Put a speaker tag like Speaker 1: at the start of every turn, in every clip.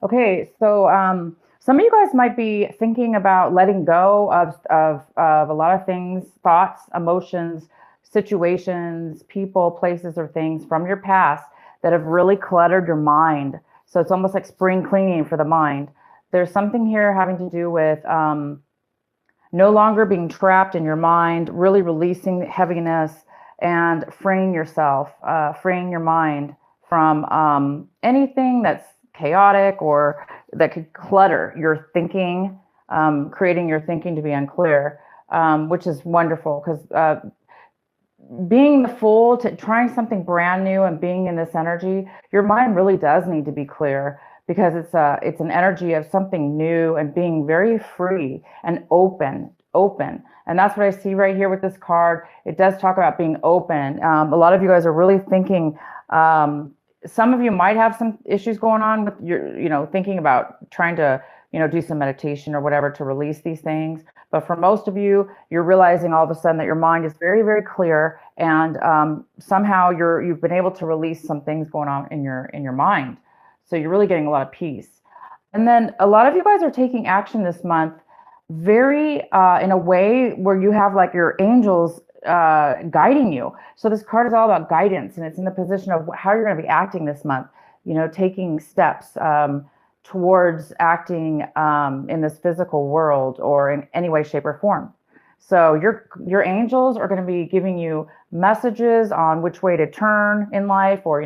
Speaker 1: Okay, so some of you guys might be thinking about letting go of a lot of things, thoughts, emotions, situations, people, places, or things from your past that have really cluttered your mind. So it's almost like spring cleaning for the mind. There's something here having to do with no longer being trapped in your mind, really releasing heaviness and freeing yourself, freeing your mind from anything that's chaotic or that could clutter your thinking, creating your thinking to be unclear, which is wonderful because being the fool to trying something brand new and being in this energy, your mind really does need to be clear because it's an energy of something new and being very free and open. And that's what I see right here with this card. It does talk about being open. A lot of you guys are really thinking. Some of you might have some issues going on with your, thinking about trying to, do some meditation or whatever to release these things. But for most of you, you're realizing all of a sudden that your mind is very, very clear, and somehow you've been able to release some things going on in your mind. So you're really getting a lot of peace. And then a lot of you guys are taking action this month, very in a way where you have like your angels guiding you. So this card is all about guidance, and it's in the position of how you're going to be acting this month. Taking steps towards acting in this physical world or in any way, shape, or form. So your angels are going to be giving you messages on which way to turn in life, or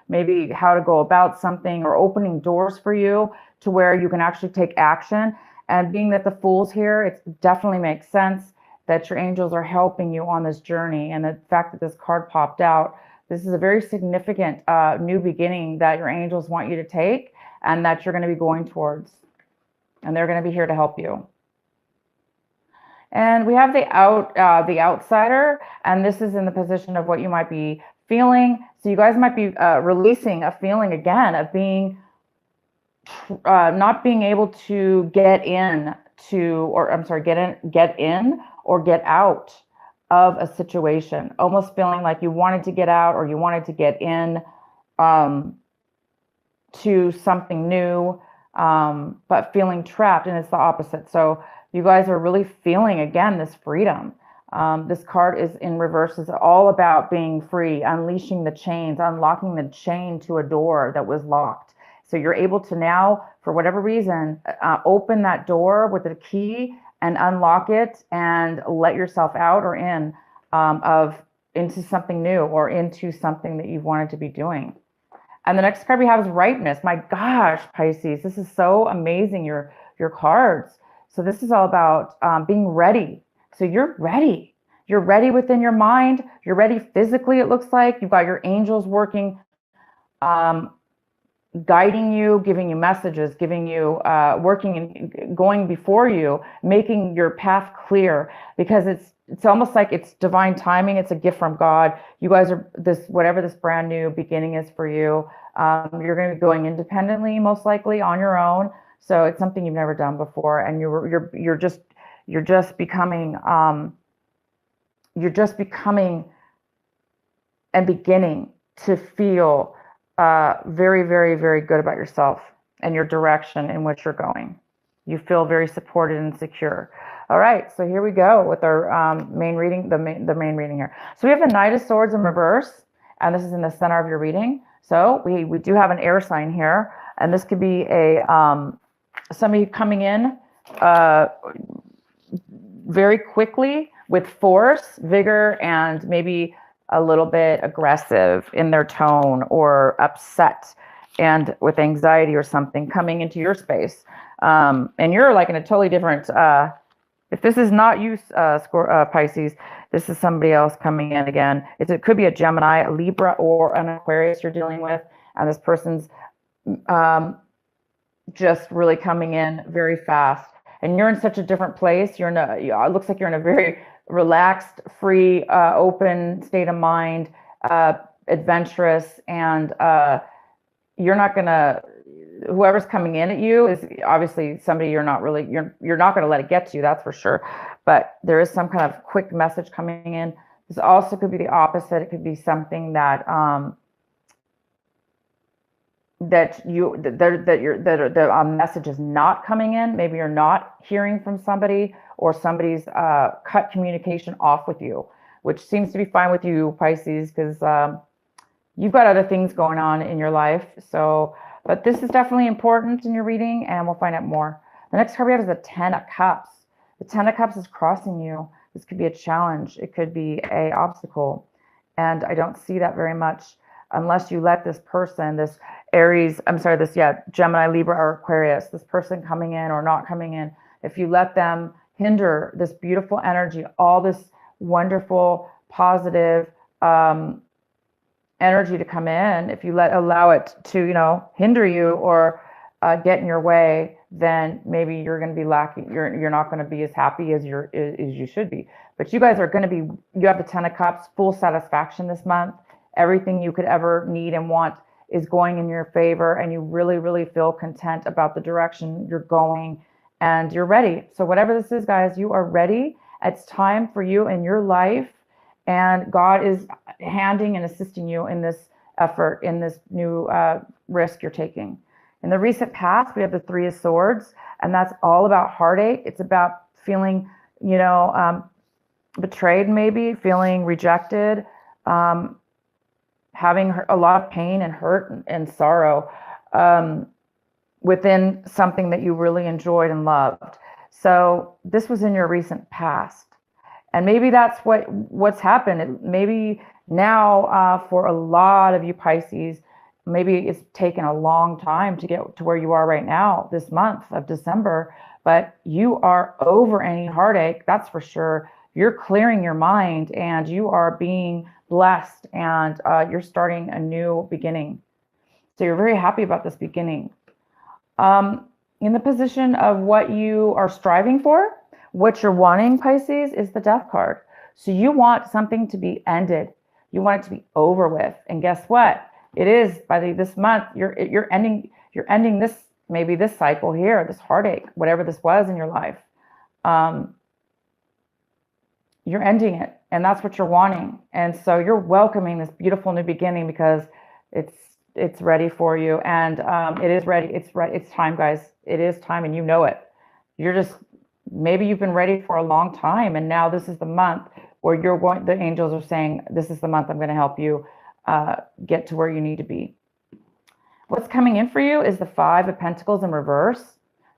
Speaker 1: maybe how to go about something, or opening doors for you to where you can actually take action. And being that the Fool's here, it definitely makes sense that your angels are helping you on this journey. And the fact that this card popped out, this is a very significant new beginning that your angels want you to take and that you're going to be going towards. And they're going to be here to help you. And we have the outsider, and this is in the position of what you might be feeling. So you guys might be releasing a feeling again of being not being able to get in or get out of a situation, almost feeling like you wanted to get out or you wanted to get in to something new, but feeling trapped, and it's the opposite. So you guys are really feeling again this freedom. This card is in reverse, is all about being free, unleashing the chains, unlocking the chain to a door that was locked. So you're able to now, for whatever reason, open that door with a key and unlock it and let yourself out or in into something new or into something that you've wanted to be doing. And the next card we have is ripeness. My gosh, Pisces, this is so amazing, your cards. So this is all about being ready. So you're ready. You're ready within your mind. You're ready physically, it looks like. You've got your angels working, guiding you, giving you messages, giving you, working and going before you, making your path clear, because it's almost like it's divine timing. It's a gift from God. You guys are whatever this brand new beginning is for you. You're going to be going independently, most likely on your own. So it's something you've never done before, and you're just becoming and beginning to feel very, very, very good about yourself and your direction in which you're going. You feel very supported and secure. All right, so here we go with our main reading, the main reading here. So we have the Knight of Swords in reverse, and this is in the center of your reading. So we do have an air sign here, and this could be a somebody coming in very quickly with force, vigor, and maybe a little bit aggressive in their tone, or upset and with anxiety or something coming into your space. And you're like in a totally different, if this is not you, Pisces, this is somebody else coming in again. It could be a Gemini, a Libra, or an Aquarius you're dealing with. And this person's just really coming in very fast. And you're in such a different place. It looks like you're in a very relaxed, free, open state of mind, adventurous, and you're not gonna. Whoever's coming in at you is obviously somebody you're not gonna let it get to you. That's for sure. But there is some kind of quick message coming in. This also could be the opposite. It could be something that that the message is not coming in. Maybe you're not hearing from somebody, or somebody's cut communication off with you, which seems to be fine with you, Pisces, because you've got other things going on in your life. So, but this is definitely important in your reading, and we'll find out more. The next card we have is the Ten of Cups. The Ten of Cups is crossing you. This could be a challenge. It could be a obstacle. And I don't see that very much unless you let this person, this Aries, I'm sorry, this, yeah, Gemini, Libra, or Aquarius, this person coming in or not coming in, if you let them hinder this beautiful energy, all this wonderful, positive energy to come in, if you allow it to, hinder you or get in your way, then maybe you're going to be lacking. You're not going to be as happy as you should be. But you guys are going to be. You have the Ten of Cups, full satisfaction this month. Everything you could ever need and want is going in your favor, and you really, really feel content about the direction you're going, and you're ready. So whatever this is, guys, you are ready. It's time for you in your life, and God is handing and assisting you in this effort, in this new risk you're taking. In the recent past, we have the Three of Swords, and that's all about heartache. It's about feeling, betrayed, maybe feeling rejected, having a lot of pain and hurt and sorrow within something that you really enjoyed and loved. So this was in your recent past, and maybe that's what's happened. Maybe now for a lot of you Pisces, maybe it's taken a long time to get to where you are right now, this month of December, but you are over any heartache, that's for sure. You're clearing your mind, and you are being blessed, and you're starting a new beginning. So you're very happy about this beginning. In the position of what you are striving for, what you're wanting, Pisces, is the Death card. So you want something to be ended. You want it to be over with. And guess what? It is by this month. You're ending this, maybe this cycle here, this heartache, whatever this was in your life. You're ending it, and that's what you're wanting. And so you're welcoming this beautiful new beginning because it's ready for you, and it is ready. It's time, guys. It is time, and you know it. Maybe you've been ready for a long time, and now this is the month where the angels are saying, this is the month I'm going to help you get to where you need to be. What's coming in for you is the Five of Pentacles in reverse.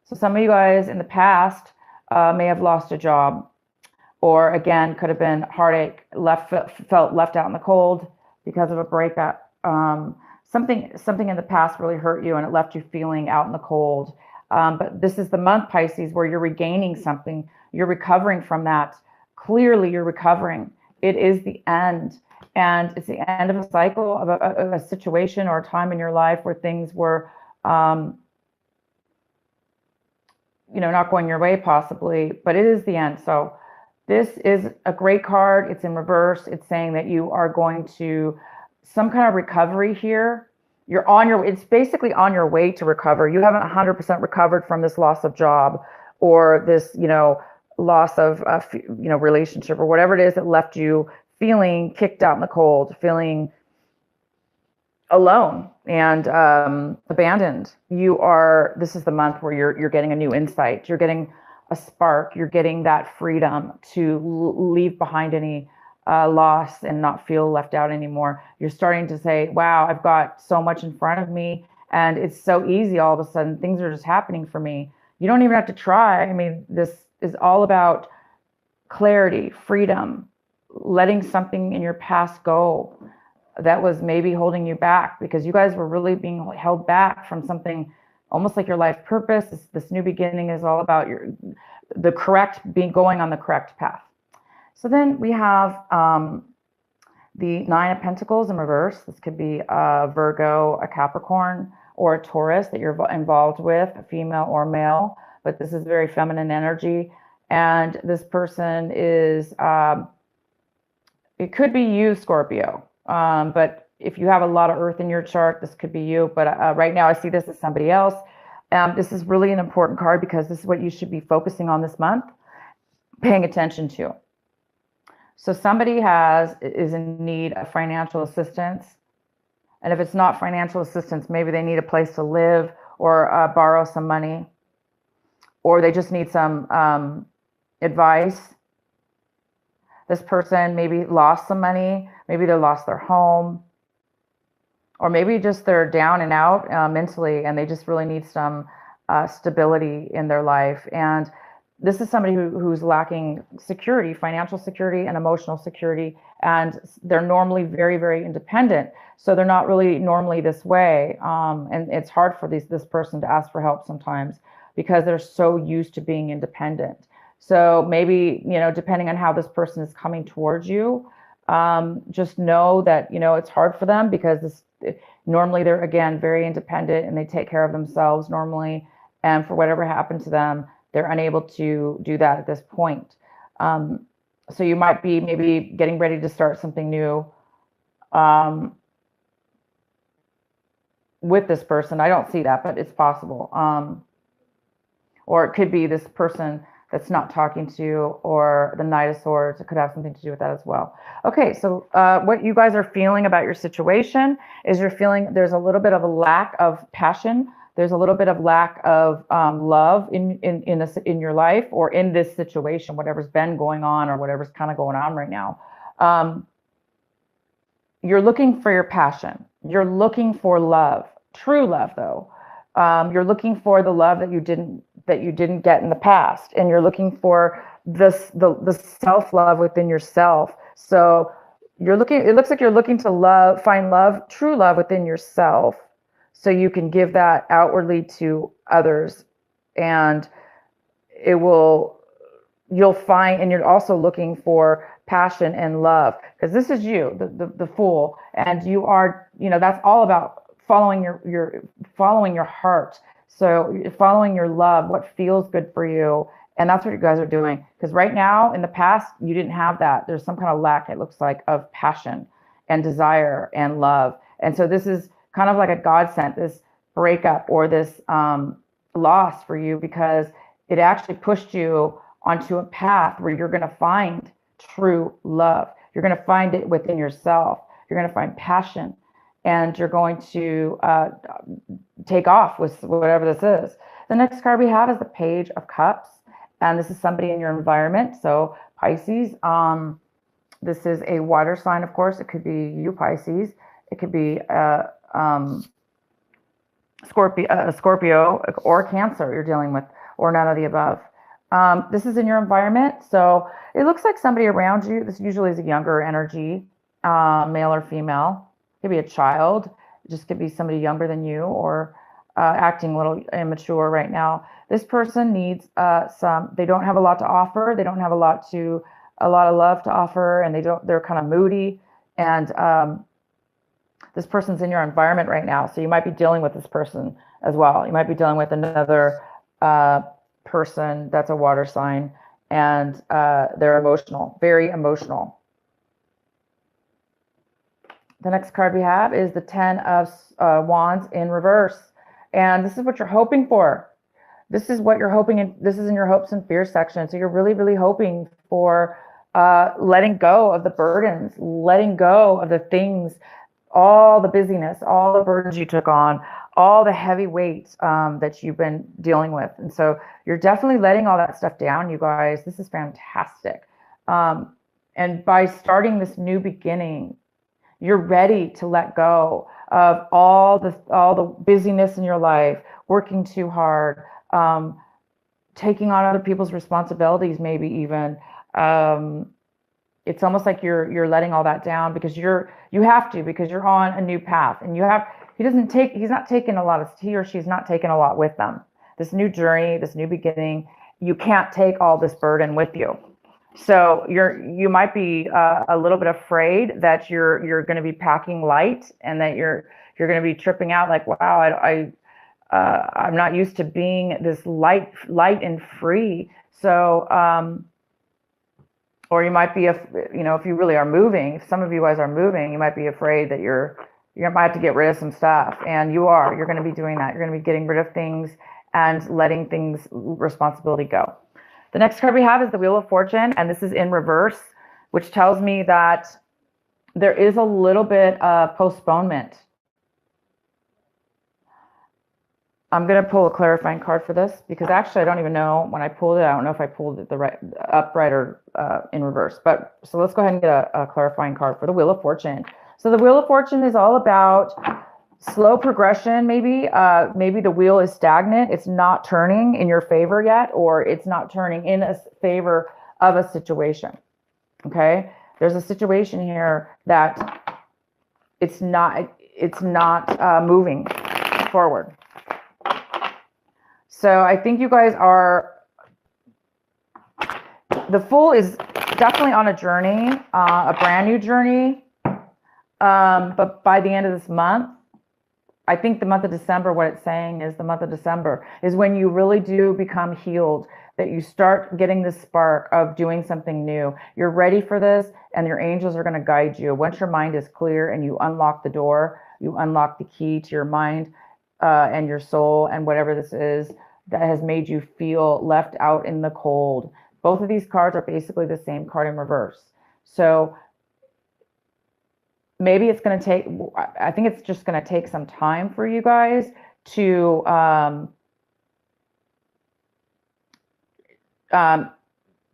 Speaker 1: So some of you guys in the past may have lost a job, or again, could have been heartache, felt left out in the cold because of a breakup. Something in the past really hurt you, and it left you feeling out in the cold. But this is the month, Pisces, where you're regaining something. You're recovering from that. Clearly, you're recovering. It is the end. And it's the end of a cycle, of a situation or a time in your life where things were, not going your way possibly, but it is the end. So this is a great card. It's in reverse. It's saying that you are going to some kind of recovery here. It's basically on your way to recover. You haven't 100% recovered from this loss of job, or this, loss of, relationship, or whatever it is that left you feeling kicked out in the cold, feeling alone and abandoned. This is the month where you're getting a new insight. You're getting a spark. You're getting that freedom to leave behind any loss and not feel left out anymore. You're starting to say, wow, I've got so much in front of me, and it's so easy. All of a sudden, things are just happening for me. You don't even have to try. I mean, this is all about clarity, freedom, letting something in your past go that was maybe holding you back, because you guys were really being held back from something almost like your life purpose. This new beginning is all about going on the correct path. So then we have the Nine of Pentacles in reverse. This could be a Virgo, a Capricorn, or a Taurus that you're involved with, a female or male, but this is very feminine energy. And this person is, it could be you, Scorpio, but if you have a lot of earth in your chart, this could be you. But right now I see this as somebody else. This is really an important card because this is what you should be focusing on this month, paying attention to. So somebody is in need of financial assistance. And if it's not financial assistance, maybe they need a place to live or borrow some money, or they just need some advice. This person maybe lost some money, maybe they lost their home, or maybe just they're down and out mentally, and they just really need some stability in their life. And this is somebody who's lacking security, financial security and emotional security, and they're normally very, very independent. So they're not really normally this way. And it's hard for this person to ask for help sometimes because they're so used to being independent. So maybe, depending on how this person is coming towards you, just know that, it's hard for them because normally they're, again, very independent and they take care of themselves normally. And for whatever happened to them, they're unable to do that at this point. So you might be maybe getting ready to start something new with this person. I don't see that, but it's possible. Or it could be this person that's not talking to you, or the Knight of Swords. It could have something to do with that as well. Okay, so what you guys are feeling about your situation is you're feeling there's a little bit of a lack of passion. There's a little bit of lack of love in your life, or in this situation, whatever's been going on or whatever's kind of going on right now. You're looking for your passion. You're looking for love, true love, though. You're looking for the love that you didn't get in the past, and you're looking for the self-love within yourself. So it looks like you're looking to find love, true love within yourself, so you can give that outwardly to others, and you'll find, and you're also looking for passion and love, because this is you, the Fool, and you are, that's all about following your heart. So following your love, what feels good for you. And that's what you guys are doing. Because right now, in the past, you didn't have that. There's some kind of lack, it looks like, of passion and desire and love. And so this is kind of like a godsend, this breakup or this loss for you, because it actually pushed you onto a path where you're going to find true love. You're going to find it within yourself. You're going to find passion. And you're going to take off with whatever this is. The next card we have is the Page of Cups. And this is somebody in your environment. So Pisces, this is a water sign, of course. It could be you, Pisces. It could be Scorpio or Cancer you're dealing with, or none of the above. This is in your environment. So it looks like somebody around you. This usually is a younger energy, male or female. Could be a child, it just could be somebody younger than you, or acting a little immature right now. This person needs they don't have a lot to offer. They don't have a lot of love to offer, and they're kind of moody. And this person's in your environment right now. So you might be dealing with this person as well. You might be dealing with another person that's a water sign, and they're emotional, very emotional. The next card we have is the Ten of Wands in reverse. And this is what you're hoping for. This is what you're hoping, and this is in your hopes and fears section. So you're really, really hoping for letting go of the burdens, letting go of the things, all the busyness, all the burdens you took on, all the heavy weights that you've been dealing with. And so you're definitely letting all that stuff down, you guys. This is fantastic. And by starting this new beginning, you're ready to let go of all the busyness in your life, working too hard, taking on other people's responsibilities, maybe even. It's almost like you're letting all that down because you have to, because you're on a new path, and he or she's not taking a lot with them. This new journey, this new beginning, you can't take all this burden with you. So you might be a little bit afraid that you're going to be packing light, and that you're going to be tripping out, like, wow, I'm not used to being this light and free. So or you might be, if you really are moving, if some of you guys are moving, you might be afraid that you might have to get rid of some stuff, and you're going to be doing that. You're going to be getting rid of things and letting responsibility go. The next card we have is the Wheel of Fortune, and this is in reverse, which tells me that there is a little bit of postponement I'm going to pull a clarifying card for this because actually I don't even know when I pulled it. I don't know if I pulled it the right upright or in reverse. But so let's go ahead and get a clarifying card for the Wheel of Fortune. So the Wheel of Fortune is all about slow progression. Maybe maybe the wheel is stagnant. It's not turning in your favor yet, or it's not turning in a favor of a situation. Okay, there's a situation here that it's not moving forward. So I think you guys are, the Fool is definitely on a journey, a brand new journey. But by the end of this month, I think the month of December, what it's saying is the month of December is when you really do become healed, that you start getting this spark of doing something new. You're ready for this, and your angels are going to guide you. Once your mind is clear and you unlock the door, you unlock the key to your mind and your soul and whatever this is that has made you feel left out in the cold. Both of these cards are basically the same card in reverse. So maybe it's going to take, I think it's just going to take some time for you guys to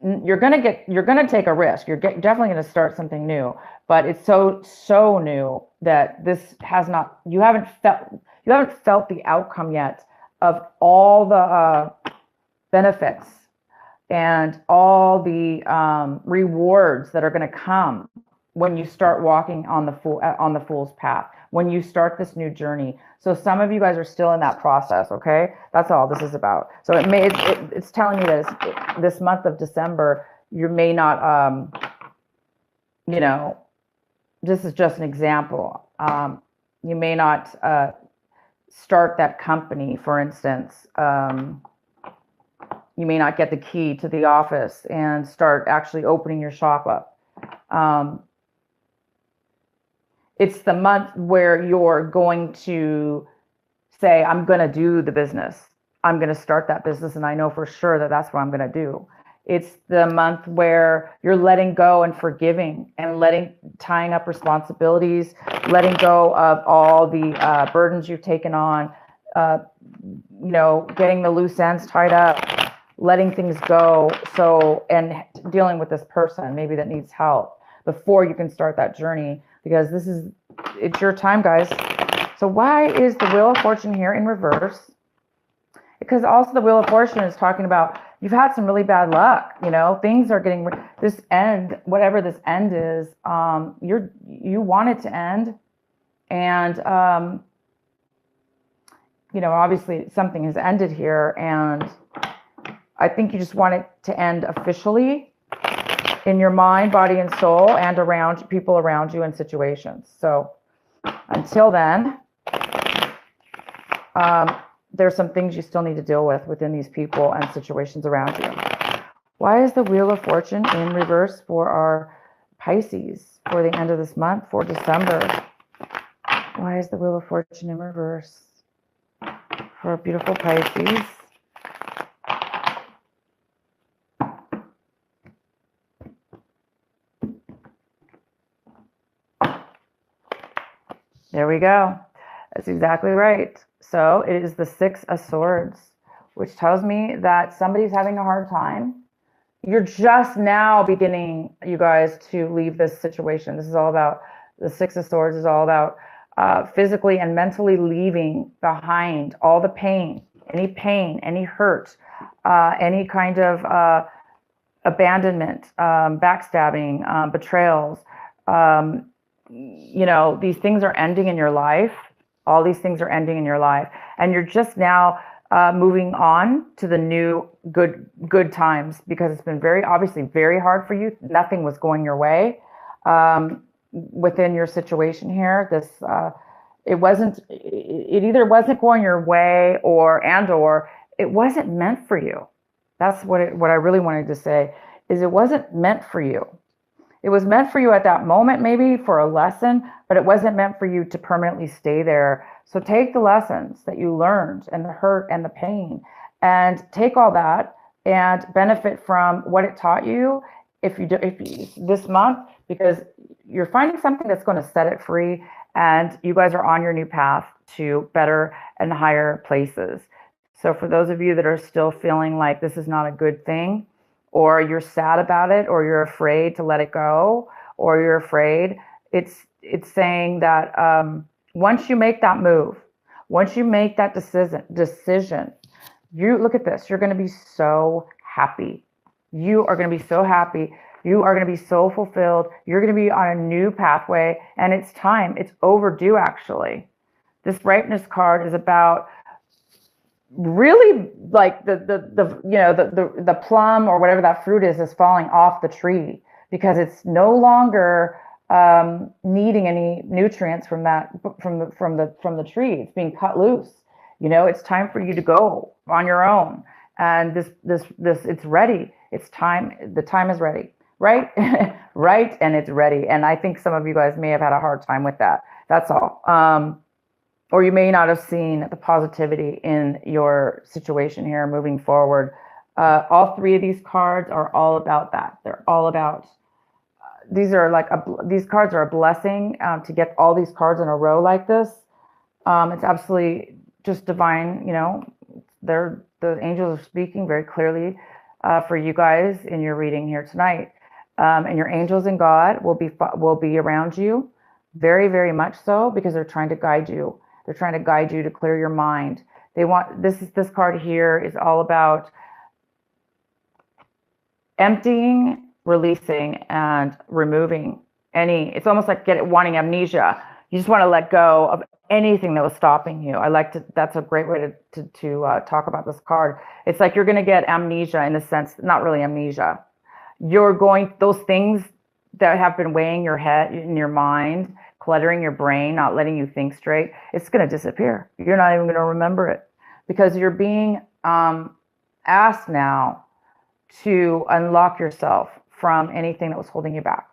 Speaker 1: you're going to take a risk. You're definitely going to start something new, but it's so new that this has not, you haven't felt the outcome yet of all the benefits and all the rewards that are going to come when you start walking on the Fool's path, when you start this new journey. So some of you guys are still in that process. Okay, that's all this is about. So it's telling you that this month of December, you may not, you know, this is just an example. You may not start that company, for instance. You may not get the key to the office and start actually opening your shop up. It's the month where you're going to say, I'm going to do the business. I'm going to start that business, and I know for sure that that's what I'm going to do. It's the month where you're letting go and forgiving and tying up responsibilities, letting go of all the burdens you've taken on, you know, getting the loose ends tied up, letting things go. So, and dealing with this person maybe that needs help before you can start that journey, because it's your time, guys. So why is the Wheel of Fortune here in reverse? Because also the Wheel of Fortune is talking about you've had some really bad luck. You know, things are getting, this end, whatever this end is, you want it to end. And, you know, obviously something has ended here, and I think you just want it to end officially in your mind, body, and soul, and around people around you and situations. So until then, there's some things you still need to deal with within these people and situations around you. Why is the Wheel of Fortune in reverse for our Pisces for the end of this month, for December? Why is the Wheel of Fortune in reverse for our beautiful Pisces? There we go. That's exactly right. So it is the Six of Swords, which tells me that somebody's having a hard time. You're just now beginning, you guys, to leave this situation. This is all about, the Six of Swords is all about physically and mentally leaving behind all the pain, any hurt, any kind of abandonment, backstabbing, betrayals. You know, these things are ending in your life. All these things are ending in your life, and you're just now moving on to the new good times, because it's been obviously very hard for you. Nothing was going your way within your situation here. It either wasn't going your way, or it wasn't meant for you. That's what I really wanted to say, is it wasn't meant for you. It was meant for you at that moment, maybe for a lesson, but it wasn't meant for you to permanently stay there. So take the lessons that you learned, and the hurt and the pain, and take all that and benefit from what it taught you if you this month, because you're finding something that's going to set it free, and you guys are on your new path. to better and higher places. So for those of you that are still feeling like this is not a good thing, or you're sad about it, or you're afraid to let it go, or you're afraid, it's saying that once you make that move, once you make that decision, you look at this, you're going to be so happy. You are going to be so happy. You are going to be so fulfilled. You're going to be on a new pathway, and it's time. It's overdue, actually. This ripeness card is about really like the plum or whatever that fruit is falling off the tree because it's no longer needing any nutrients from the tree. It's being cut loose. It's time for you to go on your own. And this it's ready. It's time. The time is ready, right? Right, and it's ready. And I think some of you guys may have had a hard time with that. That's all. Or you may not have seen the positivity in your situation here moving forward. All three of these cards are all about that. They're all about, these cards are a blessing. To get all these cards in a row like this, it's absolutely just divine. The angels are speaking very clearly for you guys in your reading here tonight. And your angels and God will be around you, very, very much so, because they're trying to guide you. They're trying to guide you to clear your mind. This card here is all about emptying, releasing, and removing it's almost like wanting amnesia. You just want to let go of anything that was stopping you. That's a great way to talk about this card. It's like you're going to get amnesia in a sense, not really amnesia. Those things that have been weighing your head, in your mind, cluttering your brain, not letting you think straight, it's going to disappear. You're not even going to remember it because you're being asked now to unlock yourself from anything that was holding you back.